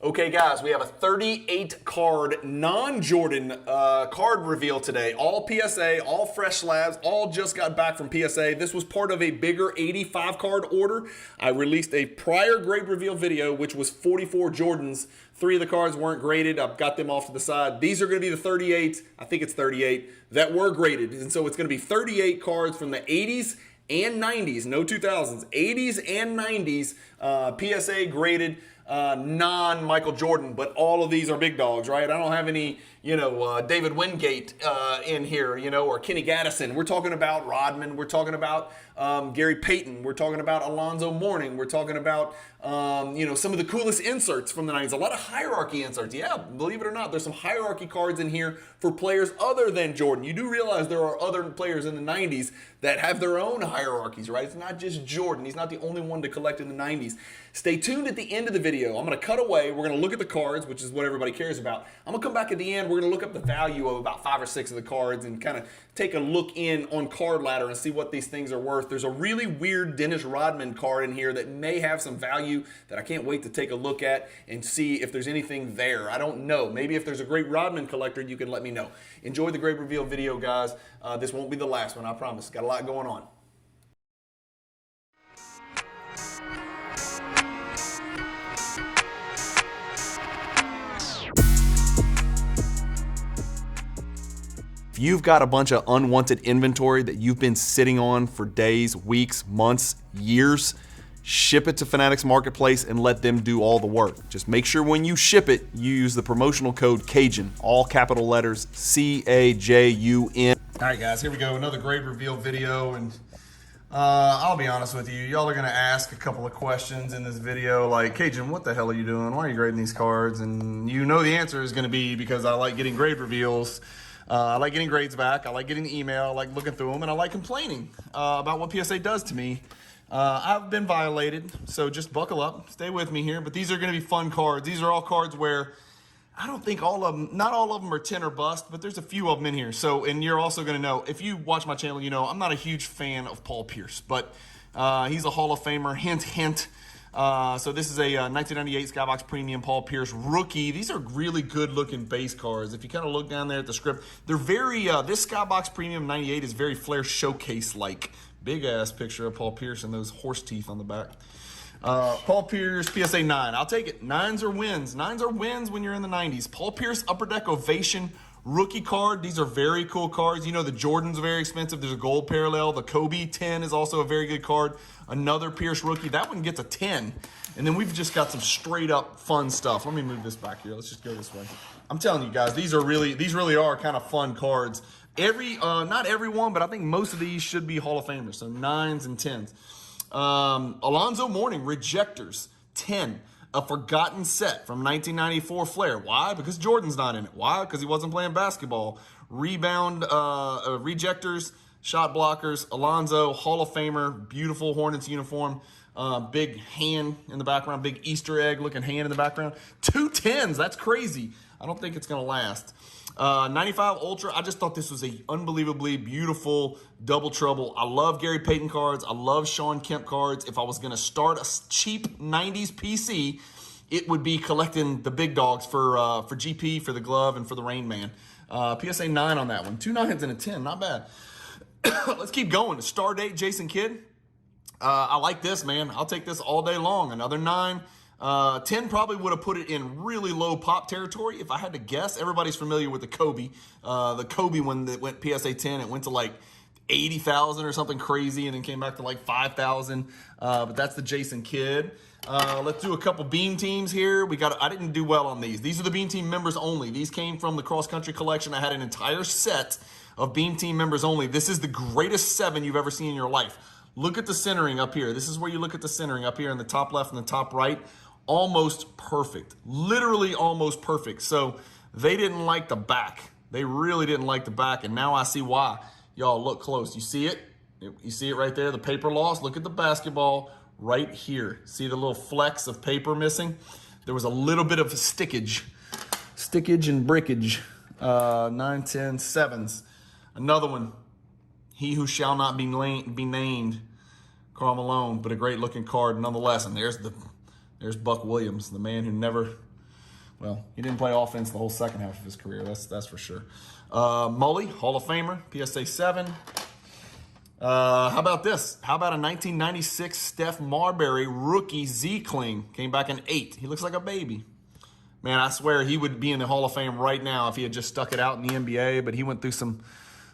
Okay, guys, we have a 38 card non-Jordan card reveal today. All PSA, all fresh slabs, all just got back from PSA. This was part of a bigger 85 card order. I released a prior grade reveal video, which was 44 Jordans. 3 of the cards weren't graded. I've got them off to the side. These are going to be the 38, I think it's 38, that were graded. And so it's going to be 38 cards from the 80s and 90s, no 2000s, 80s and 90s, PSA graded. Non-Michael Jordan, but all of these are big dogs, right? I don't have any, David Wingate in here, or Kenny Gaddison. We're talking about Rodman. We're talking about Gary Payton. We're talking about Alonzo Mourning. We're talking about, some of the coolest inserts from the 90s. A lot of hierarchy inserts. Yeah, believe it or not, there's some hierarchy cards in here for players other than Jordan. You do realize there are other players in the 90s that have their own hierarchies, right? It's not just Jordan. He's not the only one to collect in the 90s. Stay tuned at the end of the video. I'm going to cut away. We're going to look at the cards, which is what everybody cares about. I'm going to come back at the end. We're going to look up the value of about 5 or 6 of the cards and kind of take a look in on Card Ladder and see what these things are worth. There's a really weird Dennis Rodman card in here that may have some value that I can't wait to take a look at and see if there's anything there. I don't know. Maybe if there's a great Rodman collector, you can let me know. Enjoy the grade reveal video, guys. This won't be the last one, I promise. Got a lot going on. If you've got a bunch of unwanted inventory that you've been sitting on for days, weeks, months, years, ship it to Fanatics Marketplace and let them do all the work. Just make sure when you ship it, you use the promotional code Cajun, all capital letters, C-A-J-U-N. All right, guys, here we go. Another grade reveal video. And I'll be honest with you. Y'all are going to ask a couple of questions in this video like, Cajun, what the hell are you doing? Why are you grading these cards? And you know the answer is going to be because I like getting grade reveals. I like getting grades back. I like getting the email. I like looking through them. And I like complaining about what PSA does to me. I've been violated, so just buckle up. Stay with me here. But these are going to be fun cards. These are all cards where I don't think all of them, not all of them are 10 or bust, but there's a few of them in here. So, and you're also going to know, if you watch my channel, you know I'm not a huge fan of Paul Pierce, but he's a Hall of Famer. Hint, hint. So this is a 1998 Skybox Premium Paul Pierce rookie. These are really good looking base cards. If you kind of look down there at the script, they're very, this Skybox Premium 98 is very Flair Showcase-like. Big ass picture of Paul Pierce and those horse teeth on the back. Paul Pierce PSA 9. I'll take it. 9s are wins. 9s are wins when you're in the 90s. Paul Pierce Upper Deck Ovation rookie card. These are very cool cards. You know the Jordan's very expensive. There's a gold parallel. The Kobe 10 is also a very good card. Another Pierce rookie. That one gets a 10. And then we've just got some straight up fun stuff. Let me move this back here. Let's just go this way. I'm telling you guys, these really are kind of fun cards. Not every one, but I think most of these should be Hall of Famers. So 9s and 10s. Alonzo Mourning Rejectors 10. A forgotten set from 1994 Flair. Why? Because Jordan's not in it. Why? Because he wasn't playing basketball. Rebound, Rejectors, shot blockers, Alonzo, Hall of Famer, beautiful Hornets uniform. Big hand in the background, big Easter egg looking hand in the background. 2 10s, that's crazy. I don't think it's going to last. 95 Ultra, I just thought this was a unbelievably beautiful double trouble. I love Gary Payton cards. I love Sean Kemp cards. If I was going to start a cheap 90s PC, it would be collecting the big dogs for GP, for the glove, and for the Rain Man. PSA 9 on that one. 2 9s and a 10, not bad. Let's keep going. Star Date Jason Kidd. I like this, man. I'll take this all day long. Another 9. 10 probably would have put it in really low pop territory. If I had to guess, everybody's familiar with the Kobe. The Kobe one that went PSA 10, it went to like 80,000 or something crazy and then came back to like 5,000. But that's the Jason Kidd. Let's do a couple Beam Teams here. I didn't do well on these. These are the Beam Team members only. These came from the Cross Country collection. I had an entire set of Beam Team members only. This is the greatest 7 you've ever seen in your life. Look at the centering up here. This is where you look at the centering up here in the top left and the top right. Almost perfect, literally almost perfect. So they didn't like the back. They really didn't like the back. And now I see why. Y'all look close. You see it? You see it right there, the paper loss. Look at the basketball right here. See the little flecks of paper missing? There was a little bit of stickage and brickage. 9, 10, 7s. Another one. He who shall not be named. Karl Malone, but a great looking card nonetheless. And there's Buck Williams, the man who never Well, he didn't play offense the whole second half of his career. That's for sure. Mully, Hall of Famer, PSA 7. How about this? How about a 1996 Steph Marbury rookie Z-Cling? Came back in 8. He looks like a baby. Man, I swear he would be in the Hall of Fame right now if he had just stuck it out in the NBA, but he went through some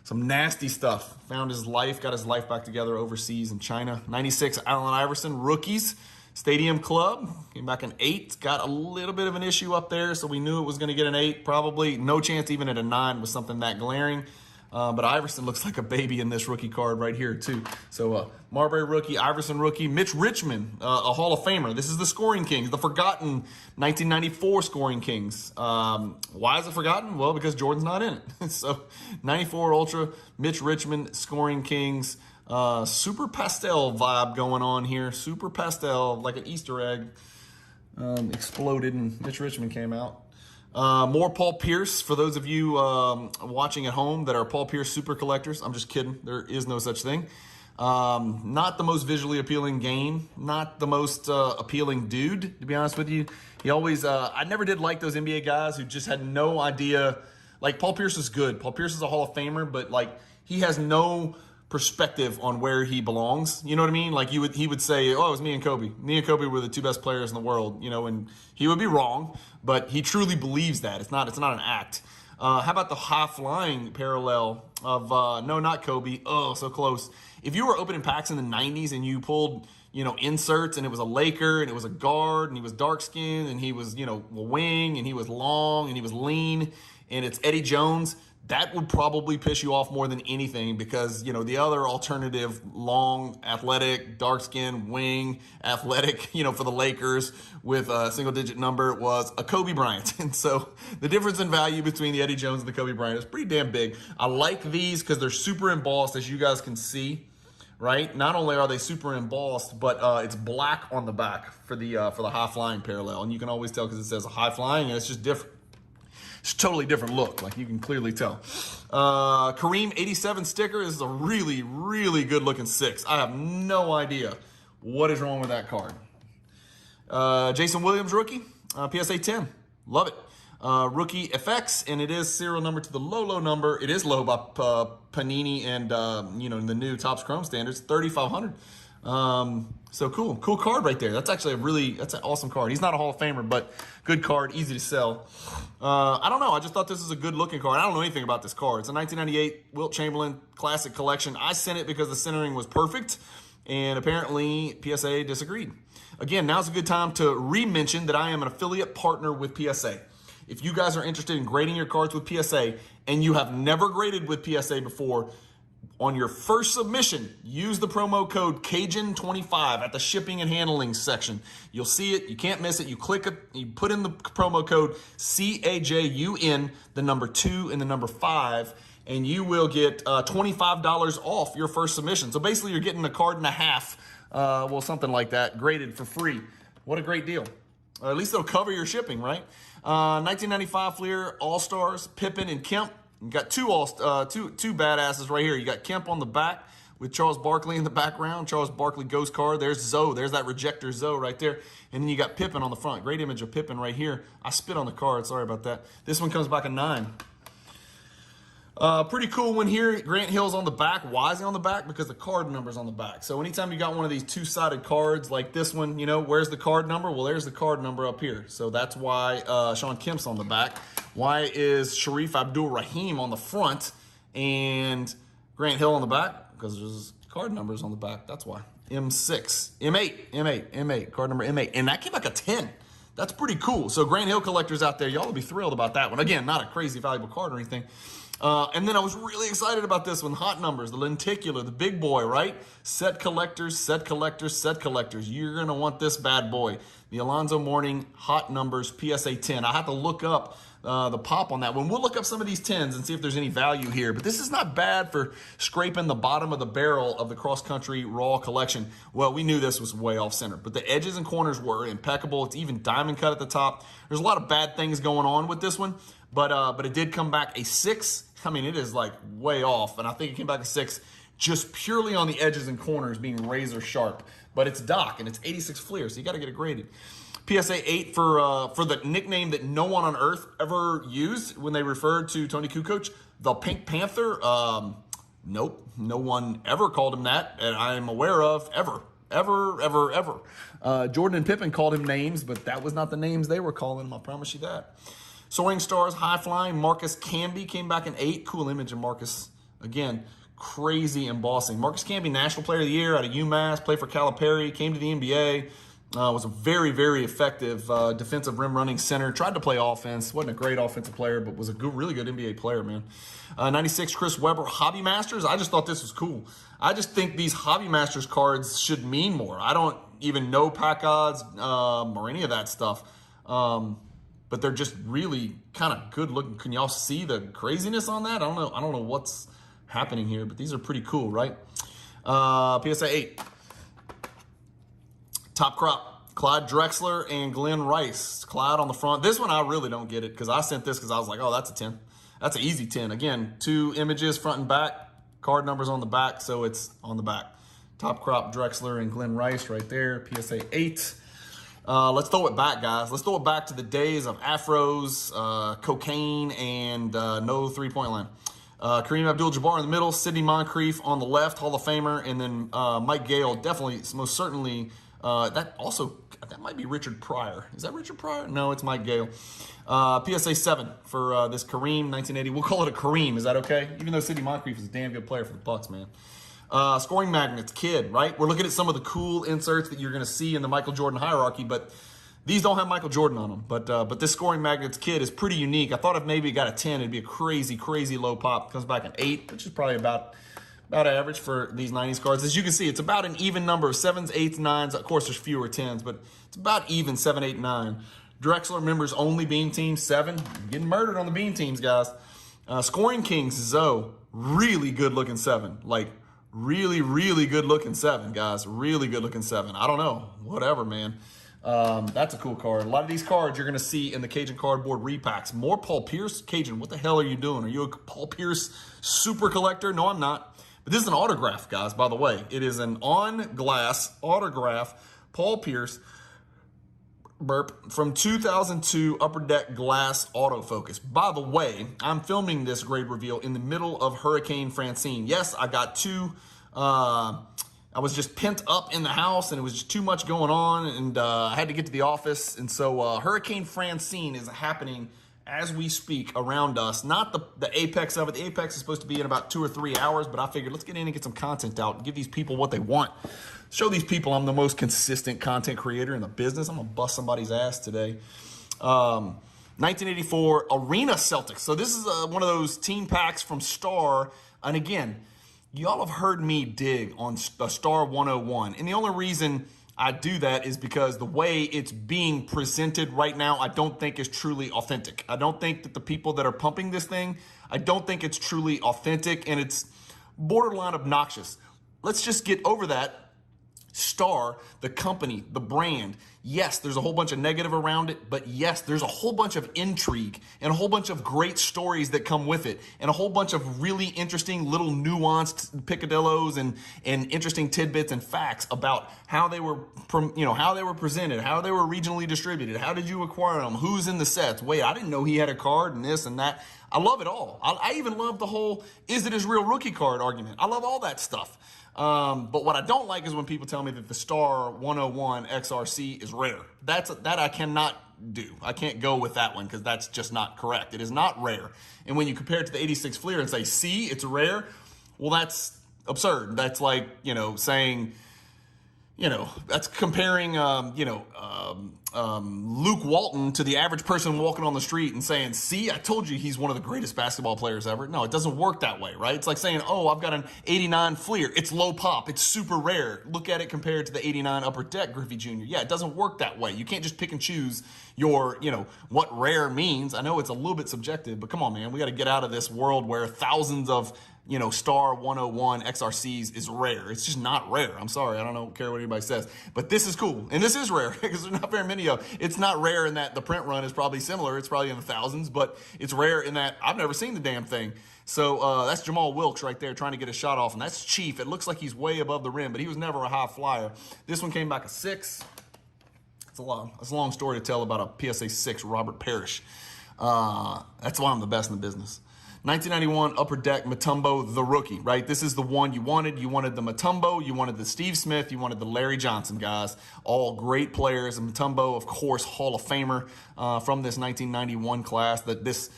nasty stuff. Found his life, got his life back together overseas in China. 96 Allen Iverson rookies. Stadium Club, came back in 8. Got a little bit of an issue up there, so we knew it was going to get an 8. Probably no chance even at a 9 with something that glaring. But Iverson looks like a baby in this rookie card right here, too. So Marbury rookie, Iverson rookie, Mitch Richmond, a Hall of Famer. This is the Scoring Kings, the forgotten 1994 Scoring Kings. Why is it forgotten? Well, because Jordan's not in it. So 94 Ultra, Mitch Richmond, Scoring Kings. Super pastel vibe going on here. Super pastel, like an Easter egg. Exploded and Mitch Richmond came out. More Paul Pierce for those of you watching at home that are Paul Pierce super collectors. I'm just kidding. There is no such thing. Not the most visually appealing game. Not the most appealing dude, to be honest with you. He always, I never did like those NBA guys who just had no idea. Like Paul Pierce is good. Paul Pierce is a Hall of Famer, but like he has no perspective on where he belongs. You know what I mean? Like he would say, oh, it was me and Kobe. Me and Kobe were the 2 best players in the world, you know, and he would be wrong, but he truly believes that. It's not an act. How about the high flying parallel of, no, not Kobe. Oh, so close. If you were opening packs in the 90s and you pulled, you know, inserts and it was a Laker and it was a guard and he was dark skinned and he was, you know, a wing and he was long and he was lean and it's Eddie Jones, that would probably piss you off more than anything because, you know, the other alternative, long, athletic, dark-skinned, wing, athletic, you know, for the Lakers with a single-digit number was a Kobe Bryant. And so the difference in value between the Eddie Jones and the Kobe Bryant is pretty damn big. I like these because they're super embossed, as you guys can see, right? Not only are they super embossed, but it's black on the back for the high-flying parallel. And you can always tell because it says high-flying, and it's just different. It's a totally different look, like you can clearly tell. Kareem 87 sticker is a really, really good looking 6. I have no idea what is wrong with that card. Jason Williams rookie, PSA 10. Love it. Rookie FX, and it is serial number to the low number. It is low by Panini and, you know, the new Topps Chrome standards, 3,500. So cool card right there. That's actually that's an awesome card. He's not a Hall of Famer, but good card, easy to sell. I don't know. I just thought this was a good looking card. I don't know anything about this card. It's a 1998 Wilt Chamberlain Classic Collection. I sent it because the centering was perfect, and apparently PSA disagreed. Again, now's a good time to re-mention that I am an affiliate partner with PSA. If you guys are interested in grading your cards with PSA and you have never graded with PSA before, on your first submission, use the promo code Cajun25 at the shipping and handling section. You'll see it. You can't miss it. You click it. You put in the promo code CAJUN, the number 2 and the number 5, and you will get $25 off your first submission. So basically, you're getting a card and a half, well, something like that, graded for free. What a great deal. At least it'll cover your shipping, right? 1995 Fleer All-Stars, Pippen and Kemp. You got two badasses right here. You got Kemp on the back with Charles Barkley in the background. Charles Barkley ghost card. There's Zoe. There's that rejector Zoe right there. And then you got Pippen on the front. Great image of Pippen right here. I spit on the card. Sorry about that. This one comes back a 9. Pretty cool one here. Grant Hill's on the back. Why is he on the back? Because the card number's on the back. So anytime you got one of these 2-sided cards like this one, you know, where's the card number? Well, there's the card number up here. So that's why Sean Kemp's on the back. Why is Sharif Abdul-Rahim on the front and Grant Hill on the back? Because there's card numbers on the back. That's why. M6, M8, card number M8. And that came back a 10. That's pretty cool. So Grant Hill collectors out there, y'all will be thrilled about that one. Again, not a crazy valuable card or anything. And then I was really excited about this one. Hot numbers, the lenticular, the big boy, right? Set collectors. You're going to want this bad boy. The Alonzo Mourning Hot Numbers PSA 10. I have to look up the pop on that one. We'll look up some of these 10s and see if there's any value here. But this is not bad for scraping the bottom of the barrel of the cross-country raw collection. Well, we knew this was way off center, but the edges and corners were impeccable. It's even diamond cut at the top. There's a lot of bad things going on with this one, but it did come back a 6. I mean, it is like way off, and I think it came back a 6 just purely on the edges and corners being razor sharp. But it's Doc, and it's 86 Fleer, so you got to get it graded. PSA 8 for the nickname that no one on earth ever used when they referred to Tony Kukoc, the Pink Panther. Nope, no one ever called him that, and I'm aware of, ever. Jordan and Pippen called him names, but that was not the names they were calling him, I promise you that. Soaring Stars, High Flying, Marcus Camby came back in 8. Cool image of Marcus. Again, crazy embossing. Marcus Camby, National Player of the Year out of UMass, played for Calipari, came to the NBA. Was a very, very effective defensive rim running center. Tried to play offense. Wasn't a great offensive player, but was a good, really good NBA player, man. 96 Chris Webber, Hobby Masters. I just thought this was cool. I just think these Hobby Masters cards should mean more. I don't even know pack odds or any of that stuff. But they're just really kind of good looking. Can y'all see the craziness on that? I don't know what's happening here, but these are pretty cool, right? PSA 8. Top crop, Clyde Drexler and Glenn Rice. Clyde on the front. This one I really don't get it because I sent this because I was like, oh, that's a 10. That's an easy 10. Again, 2 images, front and back. Card numbers on the back, so it's on the back. Top crop, Drexler and Glenn Rice right there. PSA 8. Let's throw it back, guys. Let's throw it back to the days of afros, cocaine, and no three-point line. Kareem Abdul-Jabbar in the middle, Sidney Moncrief on the left, Hall of Famer, and then Mike Gale, definitely, most certainly. That might be Richard Pryor. Is that Richard Pryor? No, it's Mike Gale. PSA 7 for this Kareem 1980. We'll call it a Kareem. Is that okay? Even though Sidney Moncrief is a damn good player for the Bucks, man. Scoring magnets, kid, right? We're looking at some of the cool inserts that you're going to see in the Michael Jordan hierarchy, but these don't have Michael Jordan on them. But this scoring magnets kid is pretty unique. I thought if maybe it got a 10, it'd be a crazy, crazy low pop. Comes back an 8, which is probably about average for these 90s cards. As you can see, it's about an even number of 7s, 8s, 9s. Of course, there's fewer 10s, but it's about even 7, 8, 9. Drexler members only beam team 7. Getting murdered on the beam teams, guys. Scoring Kings, Zoe, really good looking 7. Like, really, really good looking 7, guys. Really good looking 7. I don't know. Whatever, man. That's a cool card. A lot of these cards you're going to see in the Cajun Cardboard repacks. More Paul Pierce. Cajun, what the hell are you doing? Are you a Paul Pierce super collector? No, I'm not. But this is an autograph, guys, by the way. It is an on-glass autograph, Paul Pierce, from 2002 Upper Deck Glass Autofocus. By the way, I'm filming this grade reveal in the middle of Hurricane Francine. Yes, I got 2. I was just pent up in the house, and it was just too much going on, and I had to get to the office. And so Hurricane Francine is happening as we speak around us. Not the apex of it. The apex is supposed to be in about 2 or 3 hours, but I figured let's get in and get some content out and give these people what they want. Show these people I'm the most consistent content creator in the business. I'm going to bust somebody's ass today. 1984 Arena Celtics. So this is one of those team packs from Star. And again, y'all have heard me dig on Star 101. And the only reason I do that is because the way it's being presented right now, I don't think is truly authentic. I don't think that the people that are pumping this thing, I don't think it's truly authentic, and it's borderline obnoxious. Let's just get over that. Star, the company, the brand. Yes, there's a whole bunch of negative around it, but yes, there's a whole bunch of intrigue and a whole bunch of great stories that come with it, and a whole bunch of really interesting little nuanced picadillos and interesting tidbits and facts about how they were, how they were presented, how they were regionally distributed, how did you acquire them, who's in the sets. Wait, I didn't know he had a card and this and that. I love it all. I even love the whole "is it his real rookie card" argument. I love all that stuff. But what I don't like is when people tell me that the Star 101 XRC is rare. That I cannot do. I can't go with that one because that's just not correct. It is not rare. And when you compare it to the 86 Fleer and say, see, it's rare, well, that's absurd. That's like, saying, that's comparing, Luke Walton to the average person walking on the street and saying, see, I told you he's one of the greatest basketball players ever. No, it doesn't work that way, right? It's like saying, oh, I've got an 89 Fleer. It's low pop. It's super rare. Look at it compared to the 89 Upper Deck Griffey Jr. Yeah, it doesn't work that way. You can't just pick and choose your, what rare means. I know it's a little bit subjective, but come on, man. We got to get out of this world where thousands of Star 101 XRCs is rare. It's just not rare. I'm sorry. I don't care what anybody says. But this is cool. And this is rare because there's not very many of them. It's not rare in that the print run is probably similar. It's probably in the thousands. But it's rare in that I've never seen the damn thing. So that's Jamal Wilkes right there trying to get a shot off. And that's Chief. It looks like he's way above the rim, but he was never a high flyer. This one came back a 6. It's a long story to tell about a PSA 6 Robert Parrish. That's why I'm the best in the business. 1991 Upper Deck Mutombo, the rookie, right? This is the one you wanted. You wanted the Mutombo, you wanted the Steve Smith, you wanted the Larry Johnson guys. All great players. And Mutombo, of course, Hall of Famer from this 1991 class. This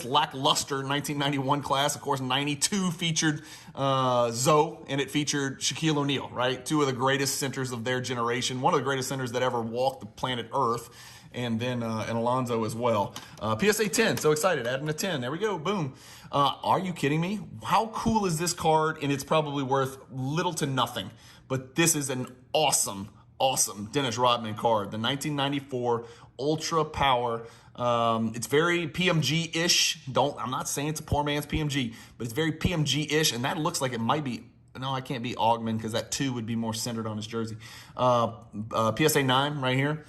lackluster 1991 class. Of course, 92 featured Zoe, and it featured Shaquille O'Neal, right? Two of the greatest centers of their generation. One of the greatest centers that ever walked the planet Earth. And then and Alonzo as well. PSA 10, so excited, adding a 10. There we go, boom. Are you kidding me? How cool is this card? And it's probably worth little to nothing. But this is an awesome Dennis Rodman card. The 1994 Ultra Power. It's very PMG-ish. I'm not saying it's a poor man's PMG, but it's very PMG-ish, and that looks like it might be. No, I can't be Augman because that 2 would be more centered on his jersey. PSA 9 right here.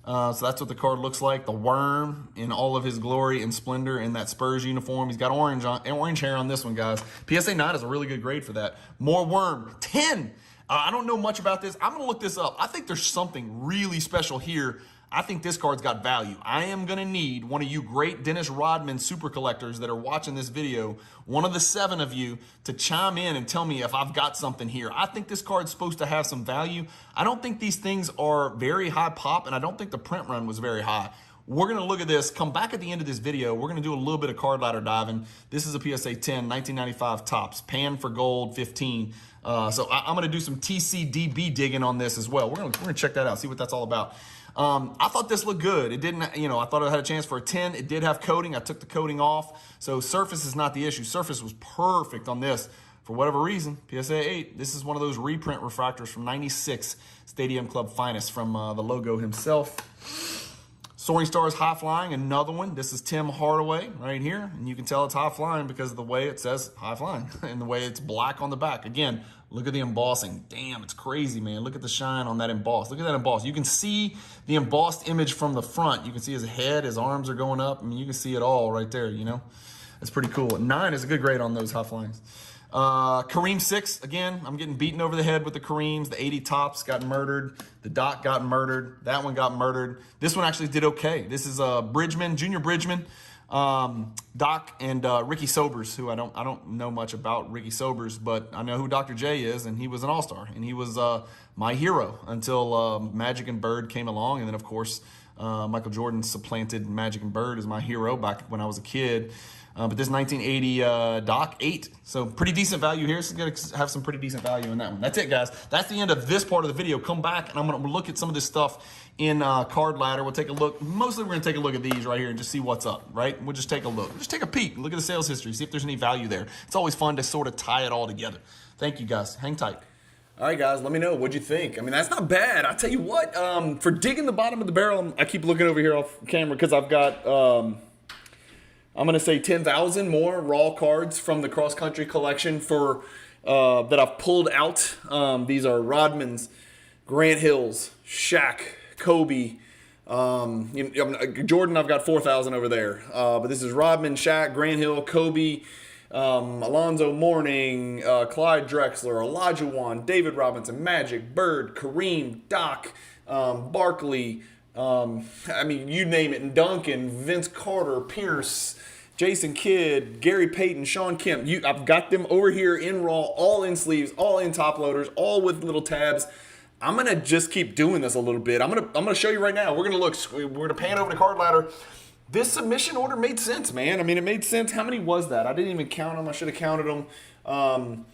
So that's what the card looks like. The worm in all of his glory and splendor in that Spurs uniform. He's got orange hair on this one, guys. PSA 9 is a really good grade for that. More worm. 10. I don't know much about this. I'm going to look this up. I think there's something really special here. I think this card's got value. I am going to need one of you great Dennis Rodman super collectors that are watching this video, one of the 7 of you, to chime in and tell me if I've got something here. I think this card's supposed to have some value. I don't think these things are very high pop, and I don't think the print run was very high. We're going to look at this, come back at the end of this video. We're going to do a little bit of card ladder diving. This is a PSA 10, 1995 tops, pan for gold, 15. So I'm going to do some TCDB digging on this as well. We're going to check that out, see what that's all about. I thought this looked good. It didn't, I thought it had a chance for a 10. It did have coating. I took the coating off. So surface is not the issue. Surface was perfect on this. For whatever reason, PSA 8, this is one of those reprint refractors from 96 Stadium Club Finest from the logo himself. Soaring Stars High Flying, another one. This is Tim Hardaway right here. And you can tell it's high flying because of the way it says high flying and the way it's black on the back. Again, look at the embossing. Damn, it's crazy, man. Look at the shine on that emboss. Look at that emboss. You can see the embossed image from the front. You can see his head, his arms are going up. I mean, you can see it all right there, That's pretty cool. 9 is a good grade on those high flyings. Kareem 6, again, I'm getting beaten over the head with the Kareems. The 80 tops got murdered. The Doc got murdered. That one got murdered. This one actually did okay. This is Bridgman, Junior Bridgman, Doc, and Ricky Sobers, who I don't know much about Ricky Sobers, but I know who Dr. J is, and he was an all-star, and he was my hero until Magic and Bird came along, and then of course Michael Jordan supplanted Magic and Bird as my hero back when I was a kid. But this 1980 Doc 8, so pretty decent value here. So it's going to have some pretty decent value in that one. That's it, guys. That's the end of this part of the video. Come back, and I'm going to look at some of this stuff in Card Ladder. We'll take a look. Mostly we're going to take a look at these right here and just see what's up, right? We'll just take a look. Just take a peek. Look at the sales history. See if there's any value there. It's always fun to sort of tie it all together. Thank you, guys. Hang tight. All right, guys, let me know. What'd you think? I mean, that's not bad. I'll tell you what, for digging the bottom of the barrel, I keep looking over here off camera because I've got... I'm going to say 10,000 more raw cards from the cross-country collection that I've pulled out. These are Rodman's, Grant Hill's, Shaq, Kobe. Jordan, I've got 4,000 over there. But this is Rodman, Shaq, Grant Hill, Kobe, Alonzo Mourning, Clyde Drexler, Olajuwon, David Robinson, Magic, Bird, Kareem, Doc, Barkley, I mean, you name it, and Duncan, Vince Carter, Pierce, Jason Kidd, Gary Payton, Sean Kemp. I've got them over here in raw, all in sleeves, all in top loaders, all with little tabs. I'm gonna just keep doing this a little bit. I'm gonna show you right now. We're gonna pan over the Card Ladder. This submission order made sense, man. I mean, it made sense. How many was that? I didn't even count them. I should have counted them.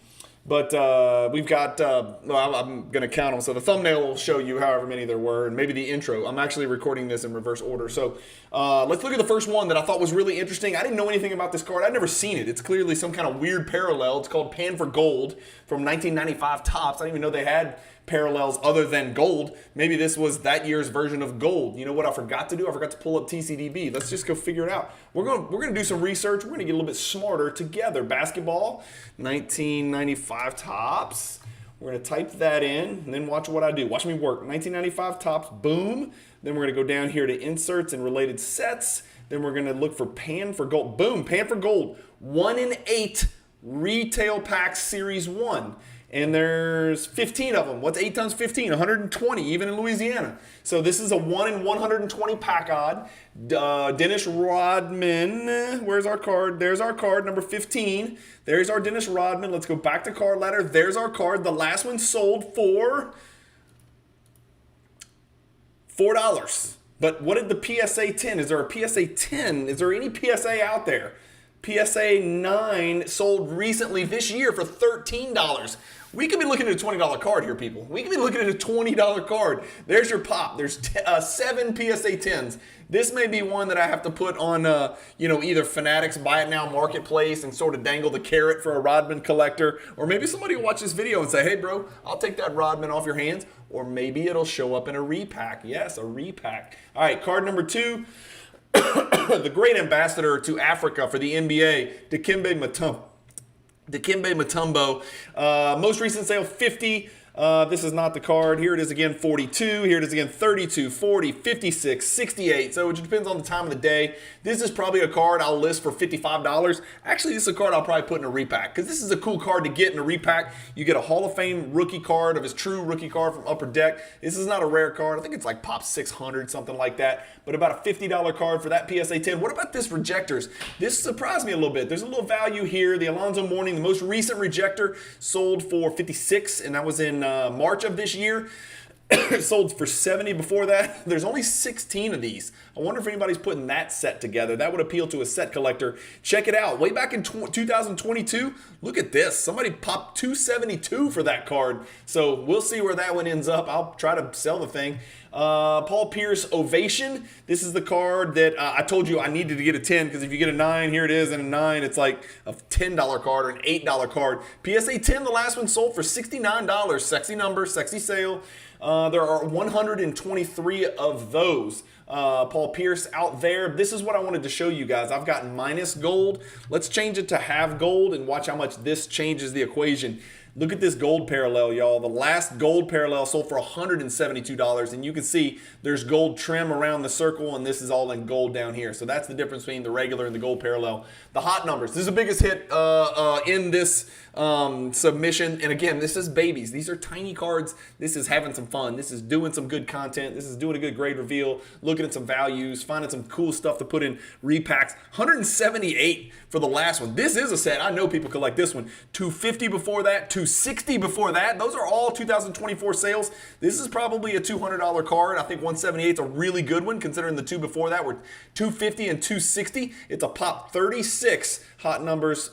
But we've got, well, I'm going to count them. So the thumbnail will show you however many there were, and maybe the intro. I'm actually recording this in reverse order. So let's look at the first one that I thought was really interesting. I didn't know anything about this card. I'd never seen it. It's clearly some kind of weird parallel. It's called Pan for Gold from 1995 Topps. I didn't even know they had parallels other than gold. Maybe this was that year's version of gold. You know what I forgot to do? I forgot to pull up TCDB. Let's just go figure it out. We're going to do some research. We're going to get a little bit smarter together. Basketball, 1995 Topps. We're going to type that in and then watch what I do. Watch me work. 1995 Topps, boom. Then we're going to go down here to inserts and related sets. Then we're going to look for Pan for Gold. Boom, Pan for Gold. 1 in 8 retail packs series 1. And there's 15 of them. What's 8 times 15? 120, even in Louisiana. So this is a 1 in 120 pack odd. Dennis Rodman, where's our card? There's our card, number 15. There's our Dennis Rodman. Let's go back to card ladder. There's our card. The last one sold for $4. But what did the PSA 10? Is there a PSA 10? Is there any PSA out there? PSA 9 sold recently this year for $13. We could be looking at a $20 card here, people. We could be looking at a $20 card. There's your pop. There's 7 PSA 10s. This may be one that I have to put on, either Fanatics Buy It Now Marketplace and sort of dangle the carrot for a Rodman collector. Or maybe somebody will watch this video and say, hey, bro, I'll take that Rodman off your hands. Or maybe it'll show up in a repack. Yes, a repack. All right, card number 2. The great ambassador to Africa for the NBA, Dikembe Mutombo. Most recent sale, 50. This is not the card. Here it is again, 42. Here it is again, 32, 40, 56, 68. So it just depends on the time of the day. This is probably a card I'll list for $55. Actually, this is a card I'll probably put in a repack because this is a cool card to get in a repack. You get a Hall of Fame rookie card of his true rookie card from Upper Deck. This is not a rare card. I think it's like pop 600, something like that. But about a $50 card for that PSA 10. What about this rejectors? This surprised me a little bit. There's a little value here. The Alonzo Mourning, the most recent rejector, sold for $56, and that was in March of this year. It sold for $70 before that. There's only 16 of these. I wonder if anybody's putting that set together. That would appeal to a set collector. Check it out. Way back in 2022, look at this. Somebody popped $272 for that card. So we'll see where that one ends up. I'll try to sell the thing. Paul Pierce Ovation. This is the card that I told you I needed to get a 10 because if you get a 9, here it is, and a 9, it's like a $10 card or an $8 card. PSA 10, the last one sold for $69. Sexy number, sexy sale. There are 123 of those. Paul Pierce out there. This is what I wanted to show you guys. I've got minus gold. Let's change it to half gold and watch how much this changes the equation. Look at this gold parallel, y'all. The last gold parallel sold for $172, and you can see there's gold trim around the circle, and this is all in gold down here. So that's the difference between the regular and the gold parallel. The hot numbers. This is the biggest hit in this submission. And again, this is babies. These are tiny cards. This is having some fun. This is doing some good content. This is doing a good grade reveal, looking at some values, finding some cool stuff to put in repacks. 178 for the last one. This is a set. I know people collect this one. 250 before that, 260 before that. Those are all 2024 sales. This is probably a $200 card. I think 178 is a really good one considering the two before that were 250 and 260. It's a pop 36 hot numbers,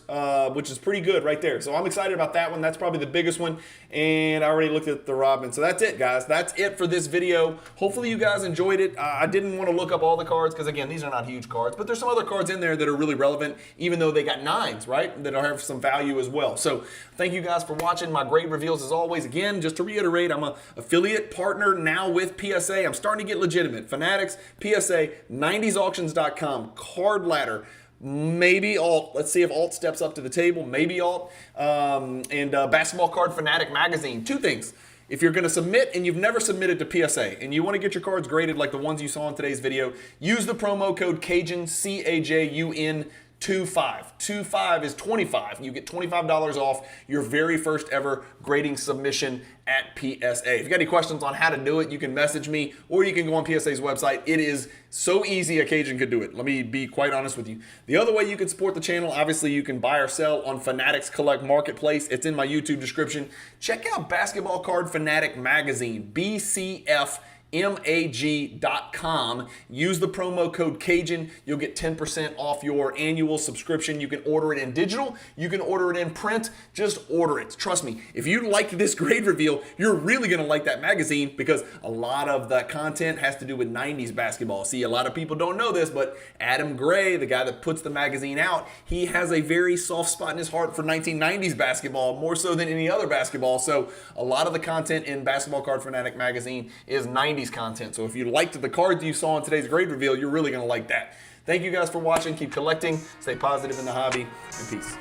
which is pretty good right there. So I'm excited about that one. That's probably the biggest one. And I already looked at the Rodman. So that's it, guys. That's it for this video. Hopefully you guys enjoyed it. I didn't want to look up all the cards because, again, these are not huge cards. But there's some other cards in there that are really relevant, even though they got 9s, right? That have some value as well. So thank you guys for watching my grade reveals as always. Again, just to reiterate, I'm an affiliate partner now with PSA. I'm starting to get legitimate. Fanatics, PSA, 90sauctions.com, Card Ladder, maybe Alt. Let's see if Alt steps up to the table. Maybe Alt. And Basketball Card Fanatic Magazine. Two things. If you're going to submit and you've never submitted to PSA and you want to get your cards graded like the ones you saw in today's video, use the promo code Cajun, C-A-J-U-N, 25 is 25. You get $25 off your very first ever grading submission at PSA. If you got any questions on how to do it, you can message me or you can go on PSA's website. It is so easy a Cajun could do it. Let me be quite honest with you. The other way you can support the channel, obviously you can buy or sell on Fanatics Collect Marketplace. It's in my YouTube description. Check out Basketball Card Fanatic Magazine, BCF mag.com. Use the promo code Cajun. You'll get 10% off your annual subscription. You can order it in digital. You can order it in print. Just order it. Trust me, if you liked this grade reveal, you're really going to like that magazine because a lot of the content has to do with 90s basketball. See, a lot of people don't know this, but Adam Gray, the guy that puts the magazine out, he has a very soft spot in his heart for 1990s basketball, more so than any other basketball. So a lot of the content in Basketball Card Fanatic magazine is 90s content. So if you liked the cards you saw in today's grade reveal, you're really going to like that. Thank you guys for watching. Keep collecting. Stay positive in the hobby. And peace.